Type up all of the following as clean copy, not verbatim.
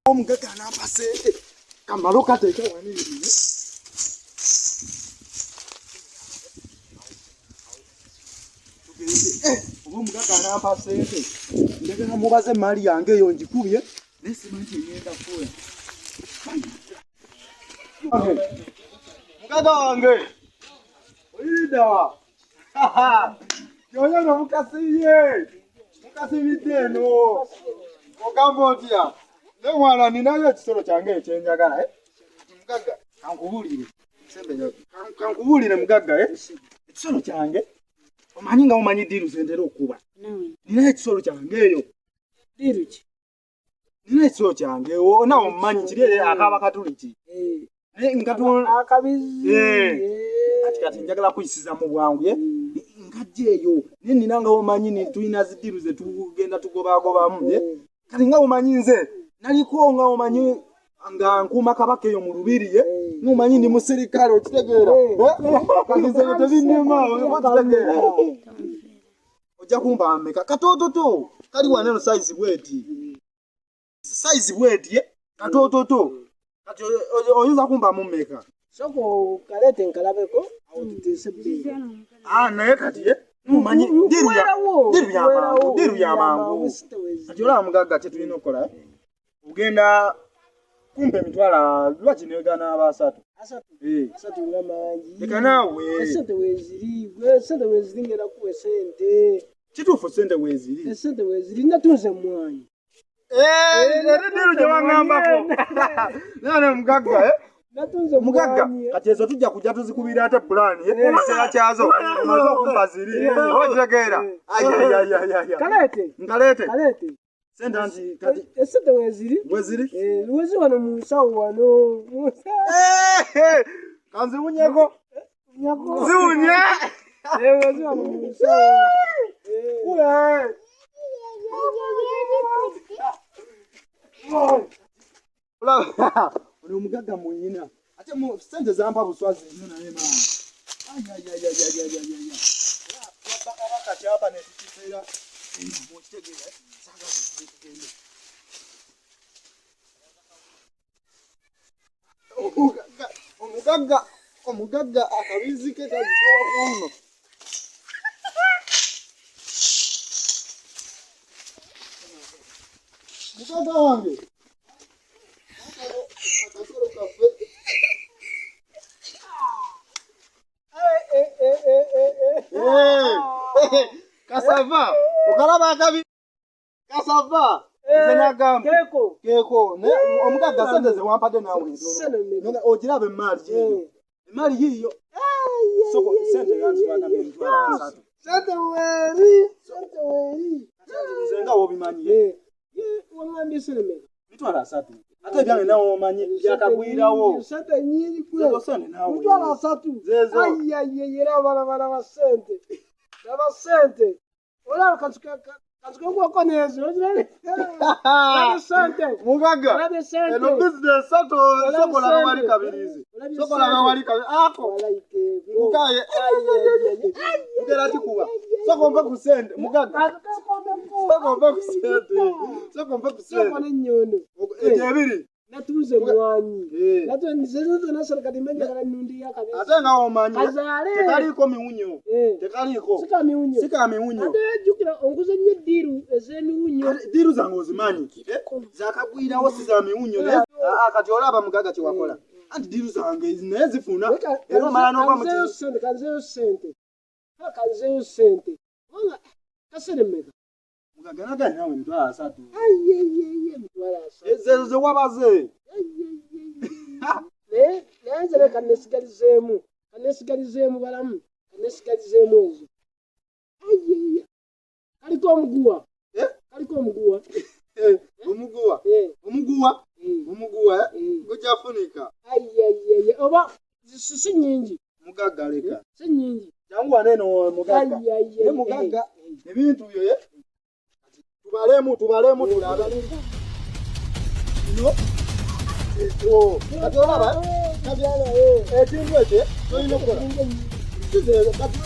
Omugaga n'ampase kamalo kateeka wano ebintu. Omugaga n'ampase njagala mubaze mali yange eyo ngikubye nesimanti ngenda kukola. Mugaga wange oyida yoyo no mukasiye mukasibidde eno Okambotya ne mwana ninayo ekisolo kyange ekyenjagala Mugaga kankubulire sembe kankubulire Mugaga ekisolo kyange omanyi nga omanyi diru zentera okuba ninayo ekisolo kyange eyo diru ki ninayo ekisolo kyange ona omanyi kiri akaba katuliki akabizi kati njagala kuyisiza mu bwangu ngajje eyo nina nga omanyi ni tulina zidiru ze tugenda tugobagobamu kati nga omanyi nze naliko nga omanyi nga nkuma kabaka eyo mu lubiri n'omanyi ndi musirikale okitegeera kati nze tebinema okitegeera ojja kumba ameka katototo kali waneno size bweti katototo kati oyinza kumba mu meka soko kalete nkalabeko awo tutese bbi naye kati n'omanyi diru yamangu kati olaba Mugaga kyetulina okukola ugenda kumpa emitwala lwaki negana abasatu asatu nga mangi leka naawe esente weziri ngenda kuwa esente kituufu sente weziri esente weziri natunze mwanyi diru gyewangambako nane Mugaga natunze Mugaga kati ezo tujja kujja tuzikubira ate pulaani ekiseera kyazo omaze okumpa ziri okitegeera kalete sente nti kati esente weziri wezi wano mu nsawo wano kanziwunyeko ziwunye wezi wano mu nsawo ono Mugaga muyina ate sente zampa buswazi nnyo naye maama kati apa netukiteera okitegeera Omugaga akabizi ke kajjowa kuno Mugaga wange kasava okalaba akabi kasava keko Omugaga sente zewampadde nawe ogirabe emali yiyo soko sente sente weri nze nga wobimanyi wangambye sente mitwala 3 ate byange nawe omanyi byakagwirawo sente nyingi kule nawe mitwala 3 zezo ayayera bana basente n'abasente olaba katuka nezo sente Mugaga eno business sokola wali kabirizi ako ukaye ugera tikuba sokomba kusende Mugaga sokomba kusende nyono ebiri natuze mwanyi natunze nasala kati menya kana nundi yakabisa ate nga omanyi tekaliko miwunyo tekaliko sika miwunyo ate jukira onguze nye diru ezemiwunyo diru zango zimanyi zakagwirawo siza miwunyo kati olaba Mugaga kiwakola anti diru zange naye zifuna era mala noba muti kanzeyo sente wanga kasere mega Mugaga naga nawe mitwala 3 mitwala 3 ezo wabaze Nanzere kanesigalizemu balamu kanesigalizemu ezo kaliko omuguwa omuguwa gujafunika oba si nyingi Mugaga leka si nyingi jangu waneno Mugaga ne Mugaga ebintu byo tubalemu tulaba no kati olaba kabyala ekintu ekyo toyina okukola kizero kati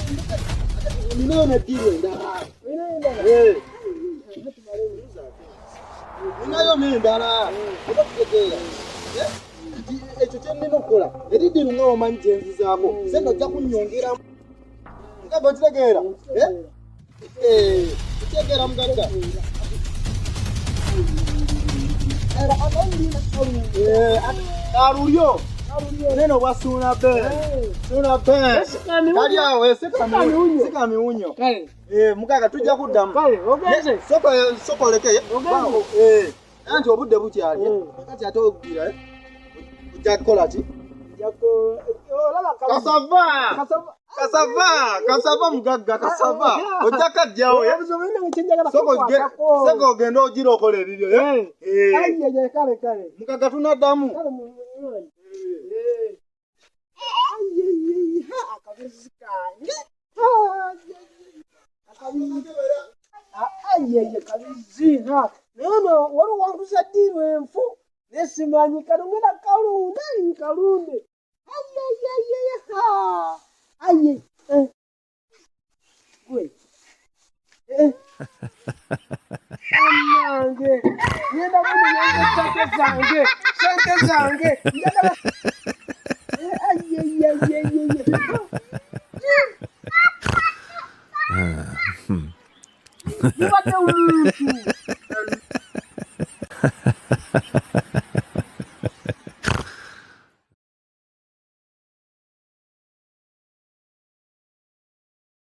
ninayo ne diru endala ninayo nendala okutegeera ekyo kyenina okukola eriddi lunga omanyi kyenzizaako sente ojja kunnyongera mugagga okitegeera kitegeera mugagga kalulyo nene obwasuuna be kali awo sika miwunyo mugagga tujja kuddamu sokoleke anti obudde bukyali kati ate ogira ojja kukola ki kasava mugagga kasava ojja kajjawo seka ogenda ogira okola ebibyo mugagga tunaddamu kabiziha nono wali wanguza ddiru enfu nesimanyi kalungera kalunde nkalunde aye gwe anange ngenda kunyanga sente zange njagala Ha ha ha.